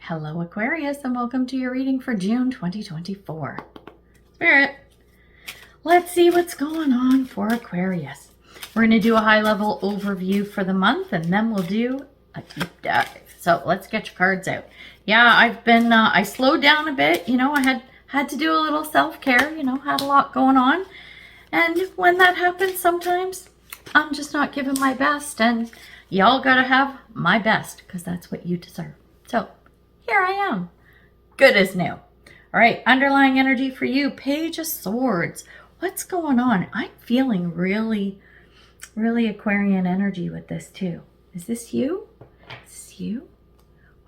Hello Aquarius, and welcome to your reading for June 2024. Spirit, let's see what's going on for Aquarius. We're going to do a high-level overview for the month, and then we'll do a deep dive. So let's get your cards out. Yeah, I slowed down a bit. I had to do a little self-care, had a lot going on. And when that happens, sometimes I'm just not giving my best, and y'all gotta have my best because that's what you deserve. So here I am, good as new. All right, underlying energy for you, Page of Swords. What's going on? I'm feeling really, really Aquarian energy with this too. Is this you? Is this you?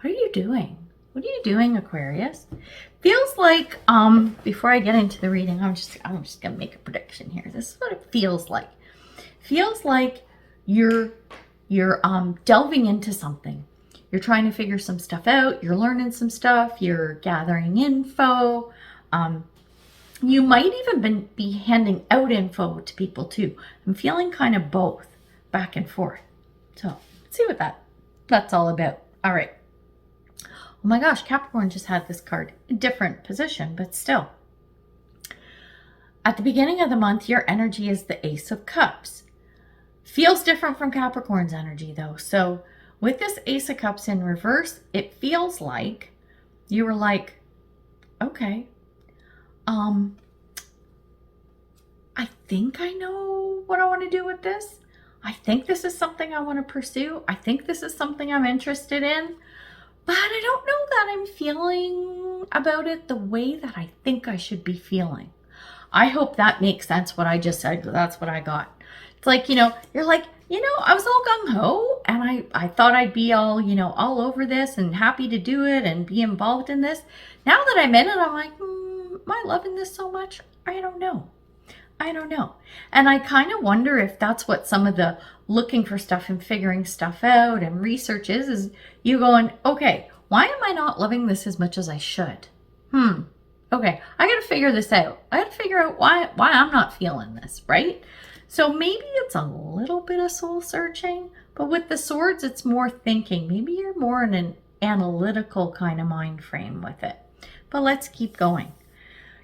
What are you doing? What are you doing, Aquarius? Feels like, before I get into the reading, I'm just gonna make a prediction here. This is what it feels like. Feels like you're delving into something. You're trying to figure some stuff out. You're learning some stuff. You're gathering info. You might even be handing out info to people too. I'm feeling kind of both, back and forth. So let's see what that's all about. All right. Oh my gosh, Capricorn just had this card. A different position, but still. At the beginning of the month, your energy is the Ace of Cups. Feels different from Capricorn's energy though. So with this Ace of Cups in reverse, it feels like you were like, okay, I think I know what I want to do with this. I think this is something I want to pursue. I think this is something I'm interested in, but I don't know that I'm feeling about it the way that I think I should be feeling. I hope that makes sense what I just said. That's what I got. It's like, you're like, I was all gung-ho and I thought I'd be all, all over this and happy to do it and be involved in this. Now that I'm in it, I'm like, am I loving this so much? I don't know. And I kind of wonder if that's what some of the looking for stuff and figuring stuff out and research is you going, okay, why am I not loving this as much as I should? Okay, I got to figure this out. I got to figure out why I'm not feeling this, right? So maybe it's a little bit of soul searching, but with the swords, it's more thinking. Maybe you're more in an analytical kind of mind frame with it. But let's keep going.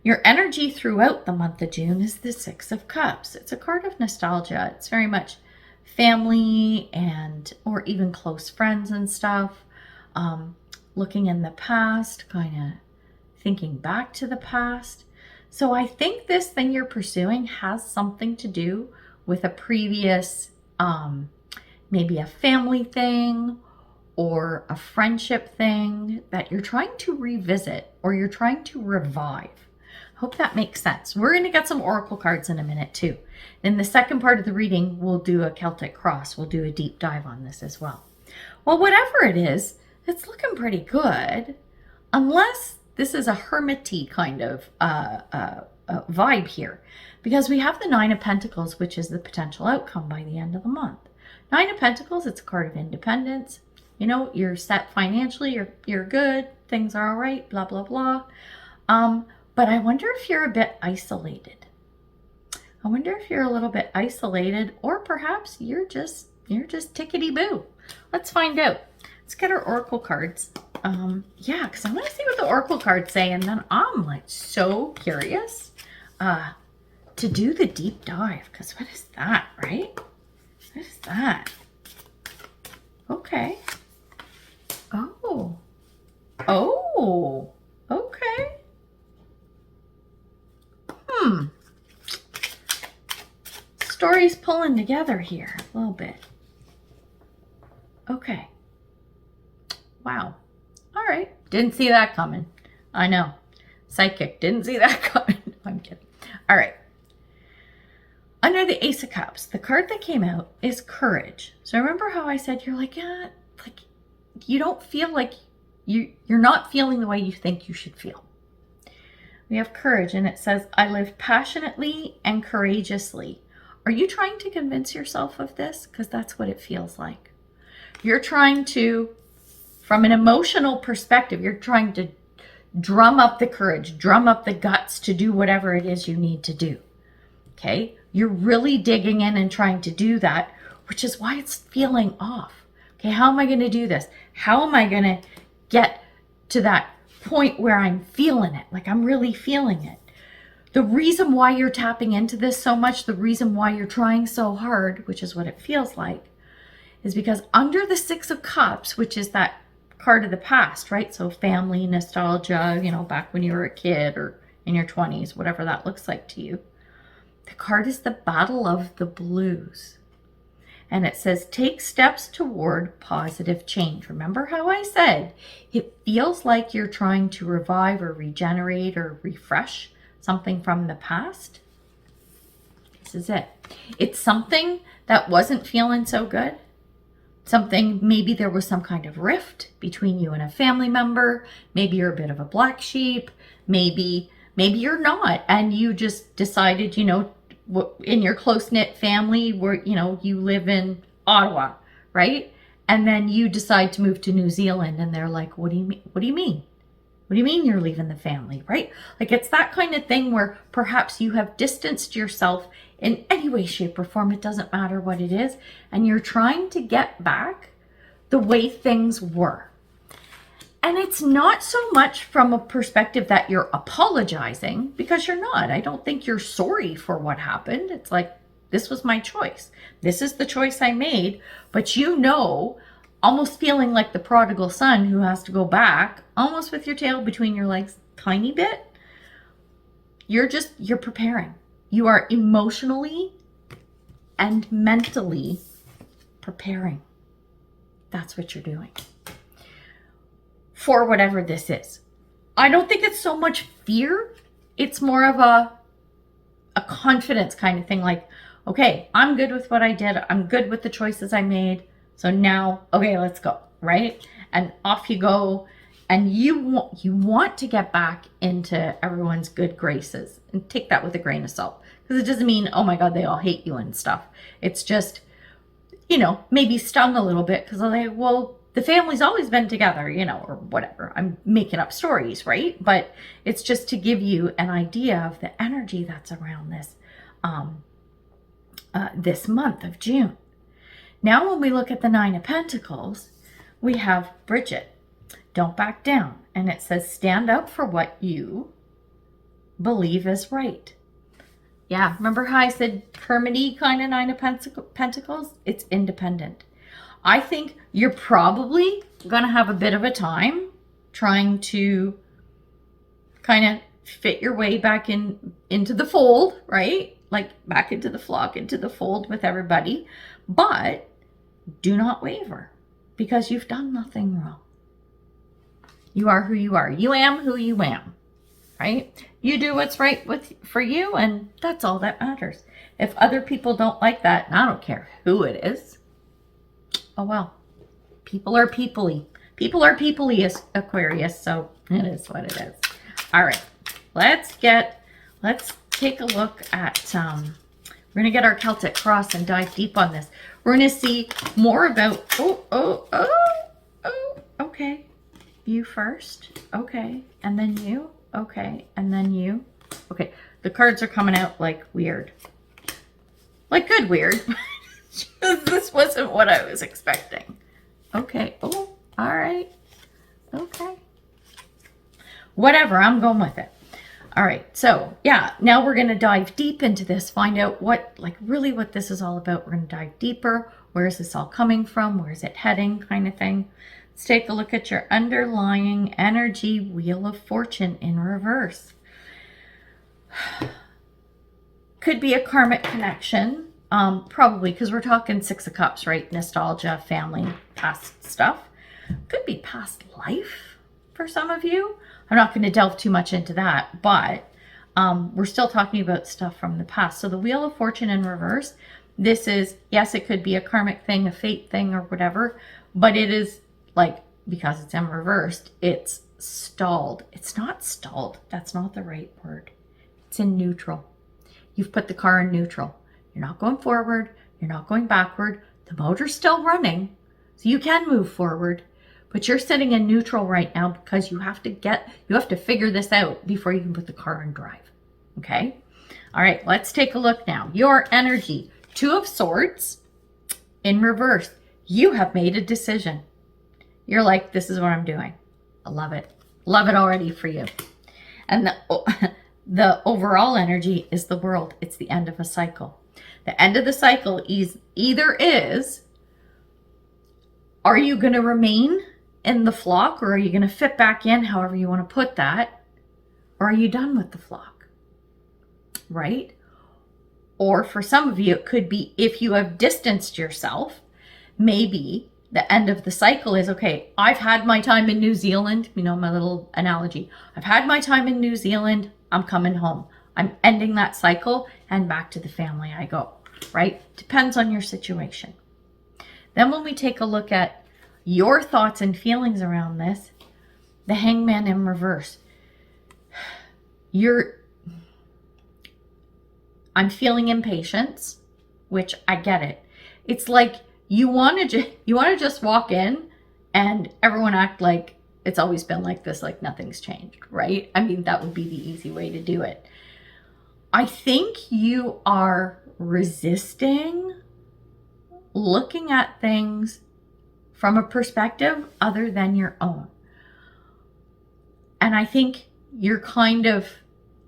Your energy throughout the month of June is the Six of Cups. It's a card of nostalgia. It's very much family or even close friends and stuff. Looking in the past, kind of thinking back to the past. So I think this thing you're pursuing has something to do with a previous, maybe a family thing or a friendship thing that you're trying to revisit or you're trying to revive. Hope that makes sense. We're going to get some oracle cards in a minute too. In the second part of the reading, we'll do a Celtic cross. We'll do a deep dive on this as well. Well, whatever it is, it's looking pretty good. Unless this is a hermity kind of vibe here. Because we have the Nine of Pentacles, which is the potential outcome by the end of the month. Nine of Pentacles, it's a card of independence. You're set financially, you're good, things are all right, blah, blah, blah. But I wonder if you're a bit isolated. I wonder if you're a little bit isolated, or perhaps you're just tickety-boo. Let's find out. Let's get our oracle cards. Yeah, because I want to see what the oracle cards say, and then I'm like so curious to do the deep dive, because what is that, right? What is that? Okay. Oh, okay. Story's pulling together here a little bit. Okay. Wow. All right. Didn't see that coming. I know. Psychic. Didn't see that coming. I'm kidding. All right. Under the Ace of Cups, the card that came out is Courage. So remember how I said you're like, yeah, like you don't feel like you're not feeling the way you think you should feel. We have Courage, and it says, I live passionately and courageously. Are you trying to convince yourself of this? Because that's what it feels like. You're trying to, from an emotional perspective, you're trying to drum up the courage, drum up the guts to do whatever it is you need to do. Okay? You're really digging in and trying to do that, which is why it's feeling off. Okay, how am I going to do this? How am I going to get to that point where I'm feeling it, like I'm really feeling it. The reason why you're tapping into this so much, the reason why you're trying so hard, which is what it feels like, is because under the Six of Cups, which is that card of the past, right? So family, nostalgia, you know, back when you were a kid or in your 20s, whatever that looks like to you. The card is the Battle of the Blues. And it says, take steps toward positive change. Remember how I said, it feels like you're trying to revive or regenerate or refresh something from the past. This is it. It's something that wasn't feeling so good. Something, maybe there was some kind of rift between you and a family member. Maybe you're a bit of a black sheep. Maybe you're not. And you just decided, you know, in your close-knit family where, you know, you live in Ottawa, right? And then you decide to move to New Zealand and they're like, what do you mean? What do you mean? What do you mean you're leaving the family, right? Like it's that kind of thing where perhaps you have distanced yourself in any way, shape, or form. It doesn't matter what it is. And you're trying to get back the way things were. And it's not so much from a perspective that you're apologizing, because you're not. I don't think you're sorry for what happened. It's like, this was my choice. This is the choice I made. But you know, almost feeling like the prodigal son who has to go back, almost with your tail between your legs, tiny bit. You're preparing. You are emotionally and mentally preparing. That's what you're doing for whatever this is. I don't think it's so much fear. It's more of a confidence kind of thing. Like, okay, I'm good with what I did. I'm good with the choices I made. So now, okay, let's go, right? And off you go. And you want to get back into everyone's good graces, and take that with a grain of salt, because it doesn't mean, oh my God, they all hate you and stuff. It's just, you know, maybe stung a little bit because they're like, well, the family's always been together, you know, or whatever. I'm making up stories, right? But it's just to give you an idea of the energy that's around this, this month of June. Now, when we look at the Nine of Pentacles, we have Bridget. Don't back down. And it says, stand up for what you believe is right. Yeah, remember how I said hermity kind of Nine of Pentacles? It's independent. I think you're probably going to have a bit of a time trying to kind of fit your way back into the fold, right? Like back into the flock, into the fold with everybody. But do not waver, because you've done nothing wrong. You are who you are. You am who you am, right? You do what's right for you, and that's all that matters. If other people don't like that, and I don't care who it is, oh well. People are people-y. People are people-y, Aquarius, so it is what it is. All right, let's take a look at, we're going to get our Celtic cross and dive deep on this. We're going to see more about, okay. You first, okay, and then you, okay, and then you. Okay, the cards are coming out like weird. Like good weird. This wasn't what I was expecting. Okay, oh, all right, okay. Whatever, I'm going with it. All right, so yeah, now we're going to dive deep into this, find out really what this is all about. We're going to dive deeper. Where is this all coming from? Where is it heading, kind of thing. Let's take a look at your underlying energy, Wheel of Fortune in reverse. Could be a karmic connection, probably, because we're talking Six of Cups, right? Nostalgia, family, past stuff. Could be past life for some of you. I'm not going to delve too much into that, but we're still talking about stuff from the past. So the Wheel of Fortune in reverse, this is, yes, it could be a karmic thing, a fate thing, or whatever, but it is, like, because it's in reversed, it's stalled. It's not stalled. That's not the right word. It's in neutral. You've put the car in neutral. You're not going forward. You're not going backward. The motor's still running, so you can move forward, but you're sitting in neutral right now because you have to figure this out before you can put the car in drive. Okay? All right, let's take a look now. Your energy, Two of Swords in reverse. You have made a decision. You're like, this is what I'm doing. I love it. Love it already for you. And the overall energy is the world. It's the end of a cycle. The end of the cycle is are you going to remain in the flock, or are you going to fit back in, however you want to put that? Or are you done with the flock? Right? Or for some of you, it could be if you have distanced yourself, maybe the end of the cycle is, okay, I've had my time in New Zealand. You know, my little analogy. I've had my time in New Zealand. I'm coming home. I'm ending that cycle and back to the family I go, right? Depends on your situation. Then when we take a look at your thoughts and feelings around this, the Hangman in reverse. I'm feeling impatience, which I get it. It's like you want to just walk in and everyone act like it's always been like this, like nothing's changed, right? I mean, that would be the easy way to do it. I think you are resisting looking at things from a perspective other than your own. And I think you're kind of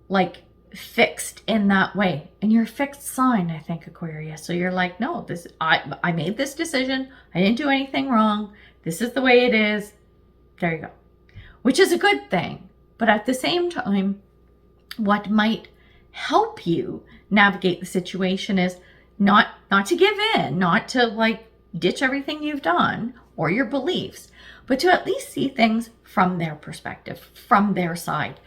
like fixed in that way. And you're a fixed sign, I think, Aquarius. So you're like, no, I made this decision. I didn't do anything wrong. This is the way it is. There you go. Which is a good thing. But at the same time, what might help you navigate the situation is not to give in, not to like ditch everything you've done or your beliefs, but to at least see things from their perspective, from their side.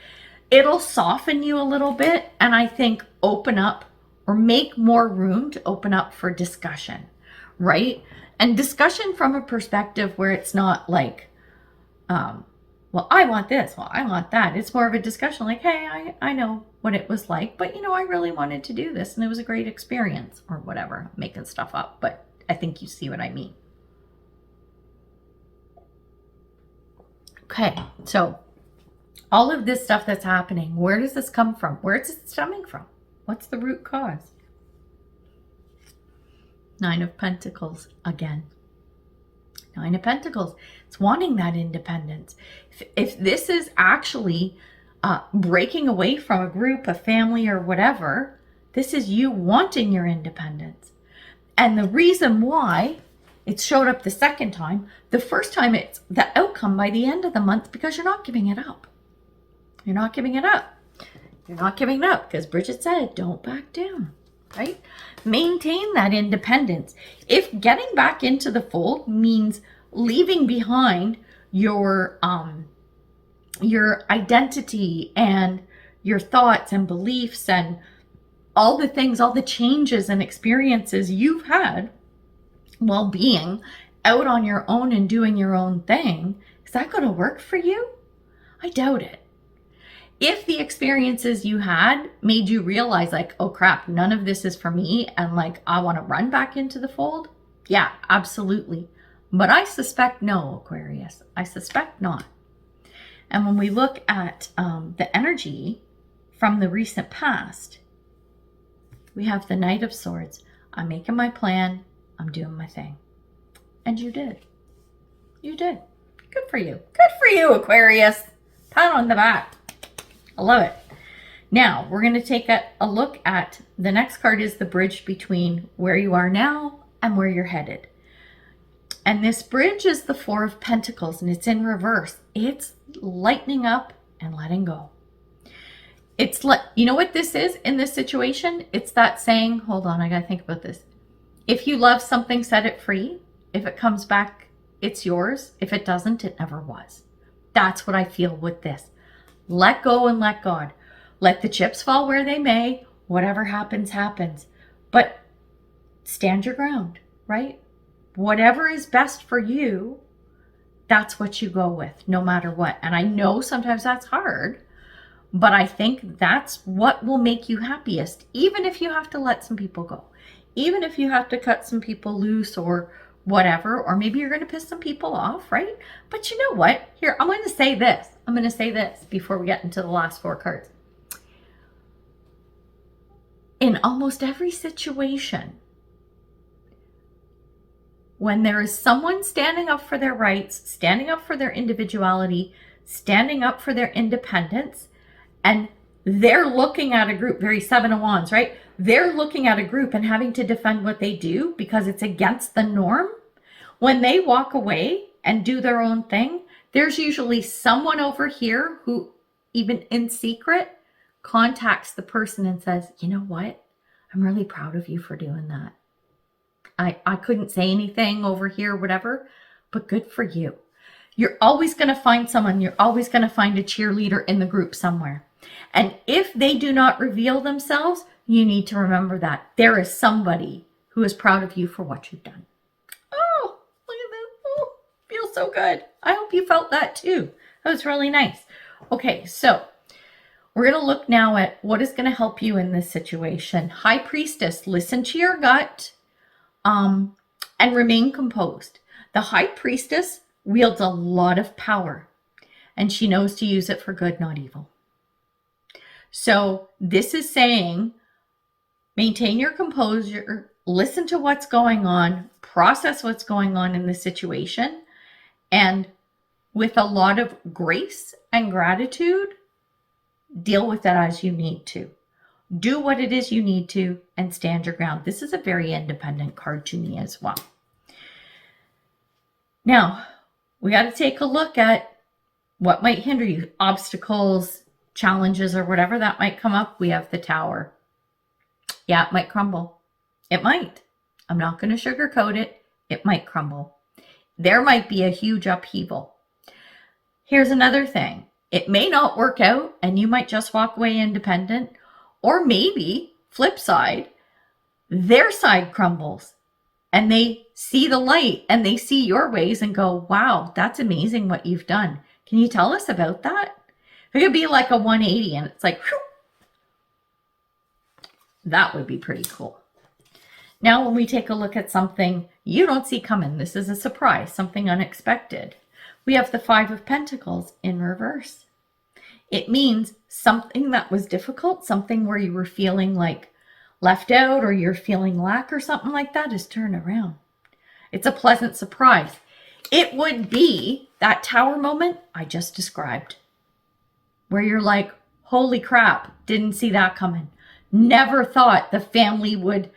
It'll soften you a little bit, and I think open up or make more room to open up for discussion, right? And discussion from a perspective where it's not like, well, I want this, well, I want that. It's more of a discussion like, hey, I know what it was like, but you know, I really wanted to do this and it was a great experience, or whatever. I'm making stuff up, but I think you see what I mean. Okay, so all of this stuff that's happening, where does this come from? Where is it stemming from? What's the root cause? Nine of Pentacles again. Nine of Pentacles. It's wanting that independence. If this is actually breaking away from a group, a family, or whatever, this is you wanting your independence. And the reason why it showed up the second time, the first time it's the outcome by the end of the month, because you're not giving it up. You're not giving it up. You're not giving it up because Bridget said, don't back down, right? Maintain that independence. If getting back into the fold means leaving behind your identity and your thoughts and beliefs and all the things, all the changes and experiences you've had while being out on your own and doing your own thing, is that going to work for you? I doubt it. If the experiences you had made you realize like, oh crap, none of this is for me, and like, I want to run back into the fold, yeah, absolutely. But I suspect no, Aquarius. I suspect not. And when we look at the energy from the recent past, we have the Knight of Swords. I'm making my plan. I'm doing my thing. And you did. You did. Good for you. Good for you, Aquarius. Pat on the back. I love it. Now, we're going to take a look at the next card is the bridge between where you are now and where you're headed. And this bridge is the Four of Pentacles, and it's in reverse. It's lightening up and letting go. It's like, you know what this is in this situation? It's that saying, hold on, I got to think about this. If you love something, set it free. If it comes back, it's yours. If it doesn't, it never was. That's what I feel with this. Let go and let God. Let the chips fall where they may. Whatever happens, happens. But stand your ground, right? Whatever is best for you, that's what you go with, no matter what. And I know sometimes that's hard, but I think that's what will make you happiest, even if you have to let some people go. Even if you have to cut some people loose or whatever, or maybe you're going to piss some people off, right? But you know what? Here, I'm going to say this. I'm going to say this before we get into the last four cards. In almost every situation, when there is someone standing up for their rights, standing up for their individuality, standing up for their independence, and they're looking at a group, very Seven of Wands, right? They're looking at a group and having to defend what they do because it's against the norm. When they walk away and do their own thing, there's usually someone over here who, even in secret, contacts the person and says, you know what? I'm really proud of you for doing that. I couldn't say anything over here, whatever, but good for you. You're always going to find someone. You're always going to find a cheerleader in the group somewhere. And if they do not reveal themselves, you need to remember that there is somebody who is proud of you for what you've done. Oh, look at this. Oh, feels so good. I hope you felt that too. That was really nice. Okay, so we're going to look now at what is going to help you in this situation. High Priestess, listen to your gut and remain composed. The High Priestess wields a lot of power, and she knows to use it for good, not evil. So this is saying, maintain your composure, listen to what's going on, process what's going on in the situation, and with a lot of grace and gratitude, deal with it as you need to. Do what it is you need to and stand your ground. This is a very independent card to me as well. Now, we got to take a look at what might hinder you. Obstacles, challenges, or whatever that might come up. We have the Tower. Yeah, it might crumble. It might. I'm not going to sugarcoat it. It might crumble. There might be a huge upheaval. Here's another thing. It may not work out and you might just walk away independent. Or maybe, flip side, their side crumbles and they see the light and they see your ways and go, wow, that's amazing what you've done. Can you tell us about that? It could be like a 180 and it's like, whew. That would be pretty cool. Now, when we take a look at something you don't see coming, this is a surprise, something unexpected. We have the Five of Pentacles in reverse. It means something that was difficult, something where you were feeling like left out or you're feeling lack or something like that is turned around. It's a pleasant surprise. It would be that Tower moment I just described, where you're like, holy crap, didn't see that coming. Never thought the family would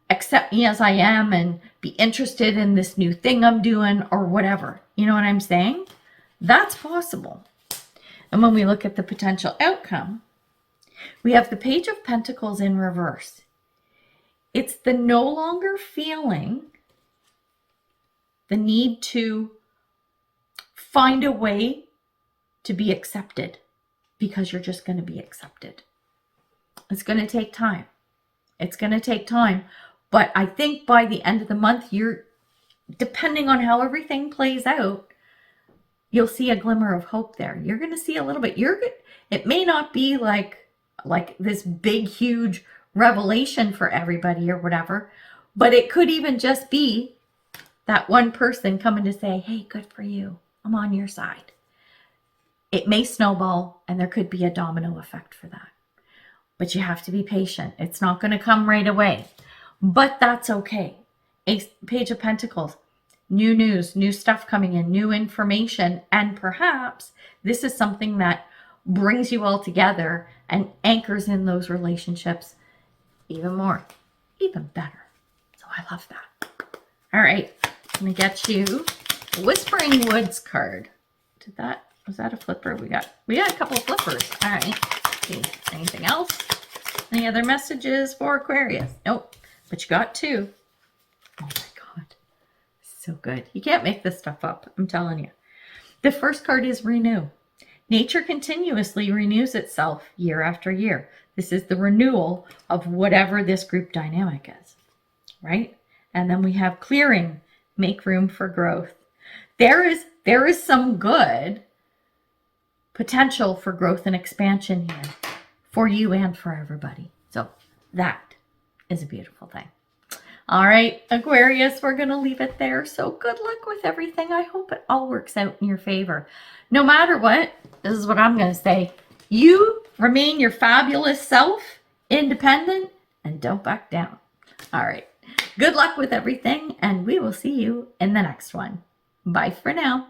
accept me as I am and be interested in this new thing I'm doing or whatever. You know what I'm saying? That's possible. And when we look at the potential outcome, we have the Page of Pentacles in reverse. It's the no longer feeling the need to find a way to be accepted because you're just going to be accepted. It's going to take time. It's going to take time. But I think by the end of the month, you're, depending on how everything plays out, you'll see a glimmer of hope there. You're going to see a little bit. It may not be like this big, huge revelation for everybody or whatever, but it could even just be that one person coming to say, hey, good for you. I'm on your side. It may snowball and there could be a domino effect for that. But you have to be patient. It's not going to come right away. But that's okay. Page of Pentacles. New news, new stuff coming in, new information, and perhaps this is something that brings you all together and anchors in those relationships even more, even better. So I love that. All right, I'm gonna get you a Whispering Woods card. Was that a flipper? We got a couple of flippers. All right. Okay. Anything else? Any other messages for Aquarius? Nope. But you got two. Oh my God. So good. You can't make this stuff up. I'm telling you. The first card is renew. Nature continuously renews itself year after year. This is the renewal of whatever this group dynamic is, right? And then we have clearing, make room for growth. There is some good potential for growth and expansion here for you and for everybody. So that is a beautiful thing. All right, Aquarius, we're going to leave it there. So good luck with everything. I hope it all works out in your favor. No matter what, this is what I'm going to say. You remain your fabulous self, independent, and don't back down. All right. Good luck with everything, and we will see you in the next one. Bye for now.